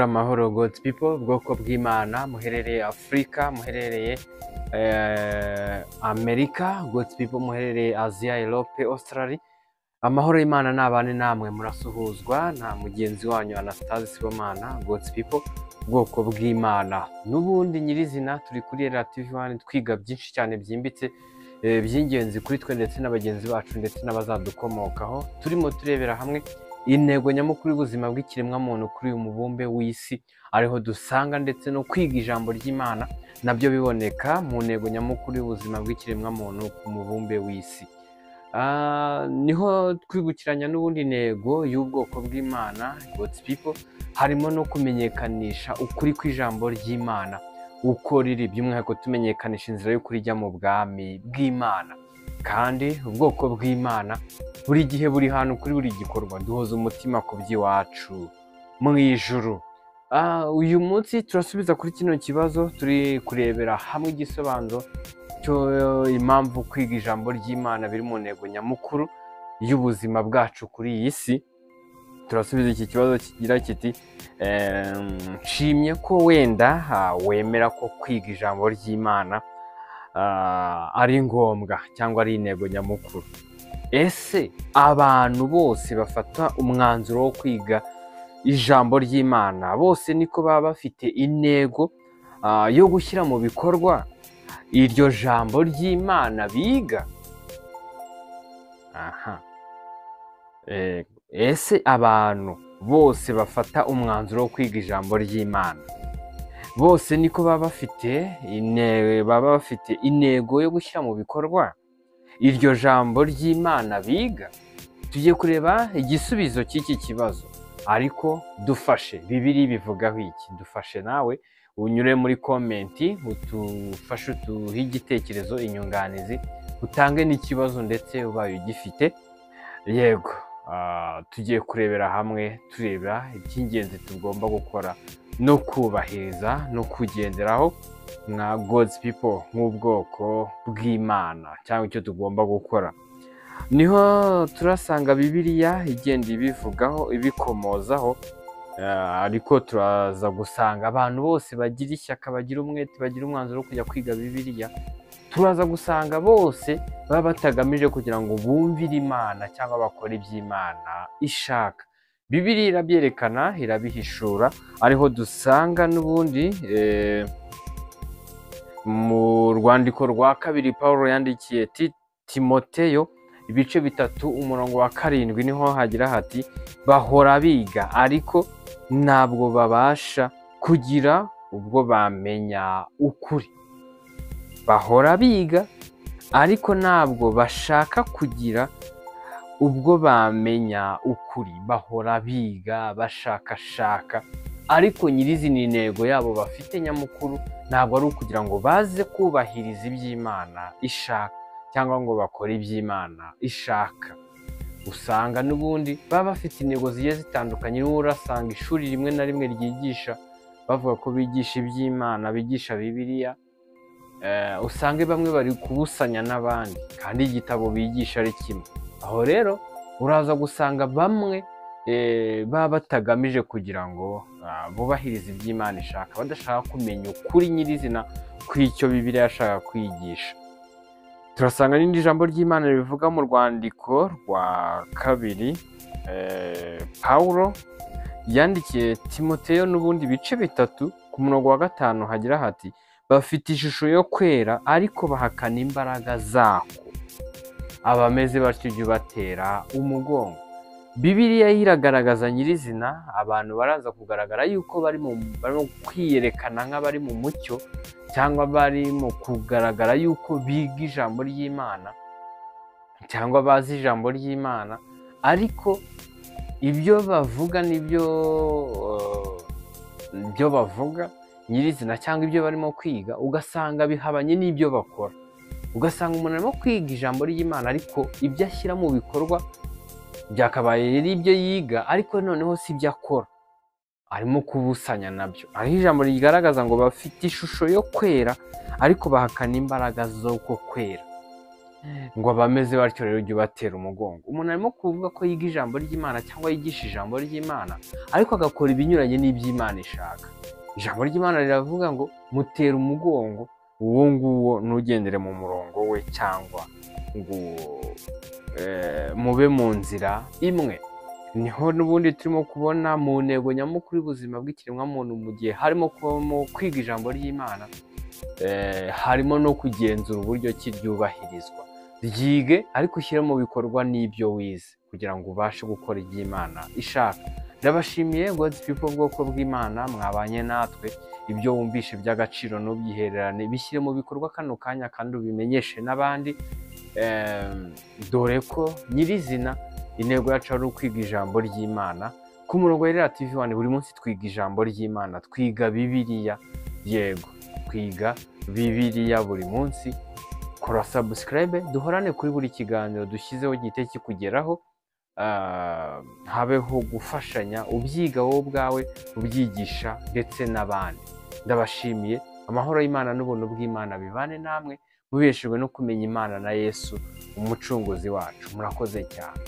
amahoro God's people, bwoko bw'Imana muherereye Afrika, muherereye Amerika, God's people muherereye Asia, Europe, Australia. Amahoro y'Imana nabane namwe, murasuhuzwa na mugenzi wanyu Anastase Sibomana. God's people, bwoko bw'Imana. Nubundi nyirizina turi kuri TV1 twiga byinshi cyane byimbitse by'ingenzi kuri twe ndetse n'abagenzi bacu ndetse n'abazadukomokaho. Turimo turebera hamwe intego nyamukuru y'ubuzima bw'ikiremwa muntu kuri uyu mubumbe w'isi, ariho dusanga ndetse no kwiga ijambo ry'Imana nabyo biboneka mu ntego nyamukuru y'ubuzima bw'ikiremwa muntu ku mubumbe w'isi. Niho twibukiranya n'ubundi ntego y'ubwoko bw'Imana God's people, harimo no kumenyekanisha ukuri kw'ijambo ry'Imana uko riri, by'umwihariko tumenyekanisha inzira y'ukuri ijya mu bwami bw'Imana. Kandi ubwoko bw'Imana buri gihe buri hantu kuri buri gikorwa duhoza umutima ku by'iwacu mu ijuru. Uyu munsi turasubiza kuri kino kibazo, turi kurebera hamwe igisobanuro cyo impamvu kwiga ijambo ry'Imana biri mu ntego nyamukuru y'ubuzima bwacu kuri iyi si. Turasubiza iki kibazo kigira kiti nshimye ko wenda wemera ko kwiga ijambo ry'Imana ari ngombwa cyangwa ari intego nyamukuru. Ese abantu bose bafata umwanzuro wo kwiga ijambo ry'Imana bose niko baba bafite intego yo gushyira mu bikorwa iryo jambo ry'Imana biga? Ese abantu bose bafata umwanzuro wo kwiga ijambo ry'Imana bose niko baba bafite intego yo gushyira mu bikorwa iryo jambo ry'Imana biga? Tugiye kureba igisubizo cy'iki kibazo, ariko dufashe Bibiliya bivugaho iki. Dufashe nawe unyure muri komenti, utufashe utuhe igitekerezo, inyunganizi, utange n'ikibazo ndetse ubaye ugifite. Yego, tugiye kurebera hamwe, tureba iby'ingenzi tugomba gukora no kubahiriza no kugenderaho nka God's people, nk'ubwoko bw'Imana, cyangwa icyo tugomba gukora. Niho turasanga Bibiliya igenda ibivugaho, ibikomozaho, ariko turaza gusanga abantu bose bagira ishyaka, bagira umwete, bagira umwanzuro wo kujya kwiga Bibiliya, turaza gusanga bose baba batagamije kugira ngo bumvire Imana cyangwa bakore iby'Imana ishaka. Bibiliya irabyerekana, irabihishura, ariho dusanga n'ubundi mu rwandiko rwa kabiri Pawulo yandikiye Timoteyo, ibice 3 umurongo wa 7, niho hagira hati bahora biga ariko ntabwo babasha kugira ubwo bamenya ukuri. Bahora biga ariko ntabwo bashaka kugira ubwo bamenya ukuri. Bahora biga bashakashaka, ariko nyirizina intego yabo bafite nyamukuru ntabwo ari ukugira ngo baze kubahiriza iby'Imana ishaka cyangwa ngo bakore iby'Imana ishaka. Usanga n'ubundi baba bafite intego zigiye zitandukanye. Niba urasanga ishuri rimwe na rimwe ryigisha bavuga ko bigisha iby'Imana, bigisha Bibiliya, usange bamwe bari kubusanya n'abandi kandi igitabo bigisha ari kimwe. Aho rero uraza gusanga bamwe baba batagamije kugira ngo bubahirize iby'Imana ishaka, badashaka kumenya ukuri nyirizina kw'icyo Bibiliya yashaka kwigisha. Turasanga n'indi jambo ry'Imana rivuga mu rwandiko rwa kabiri Pawulo yandikiye Timoteyo, n'ubundi ibice 3 ku murongo wa 5 hagira hati bafite ishusho yo kwera ariko bahakana imbaraga zako, abameze batyo ujye ubatera umugongo. Bibiliya iragaragaza nyirizina abantu baraza kugaragara yuko barimo kwiyerekana nk'abari mu mucyo, cyangwa barimo kugaragara yuko biga ijambo ry'Imana cyangwa bazi ijambo ry'Imana, ariko ibyo bavuga n'ibyo bavuga nyirizina cyangwa ibyo barimo kwiga ugasanga bihabanye n'ibyo bakora. Ugasanga umuntu arimo kwiga ijambo ry'Imana ariko ibyo ashyira mu bikorwa byakabaye rero ibyo yiga, ariko noneho si ibyo akora, arimo kubusanya nabyo. Aho ijambo rigaragaza ngo bafite ishusho yo kwera ariko bahakana imbaraga z'uko kwera. ngo abameze batyo rero ujye ubatera umugongo. Umuntu arimo kuvuga ko yiga ijambo ry'Imana cyangwa yigisha ijambo ry'Imana ariko agakora ibinyuranye n'iby'Imana ishaka. Ijambo ry'Imana riravuga ngo mutera umugongo uwo nguwo ntugendere mu murongo we cyangwa ngo mube mu nzira imwe. Niho n'ubundi turimo kubona mu ntego nyamukuru y'ubuzima bw'ikiremwamuntu mu gihe harimo kwiga ijambo ry'Imana, harimo no kugenzura uburyo ki ryubahirizwa. Ryige ariko ushyire mu bikorwa n'ibyo wize kugira ngo ubashe gukora iby'Imana ishaka. Ndabashimiye God's people, ubwoko bw'Imana, mwabanye natwe. Ibyo wumvishe by'agaciro n'ubyihererane bishyire mu bikorwa kano kanya kandi ubimenyeshe n'abandi. Dore ko nyirizina intego yacu ari ukwiga ijambo ry'Imana. Ku murongo wa Irera TV1 buri munsi twiga ijambo ry'Imana, twiga Bibiliya. Yego, twiga Bibiliya buri munsi. Kora subscribe duhorane kuri buri kiganiro dushyizeho gihite kikugeraho. Habeho gufashanya, ubyiga wowe ubwawe, ubyigisha ndetse n'abandi. Ndabashimiye. Amahoro y'Imana n'ubuntu bw'Imana bibane namwe, mubeshejwe no kumenya Imana na Yesu umucunguzi wacu. Murakoze cyane.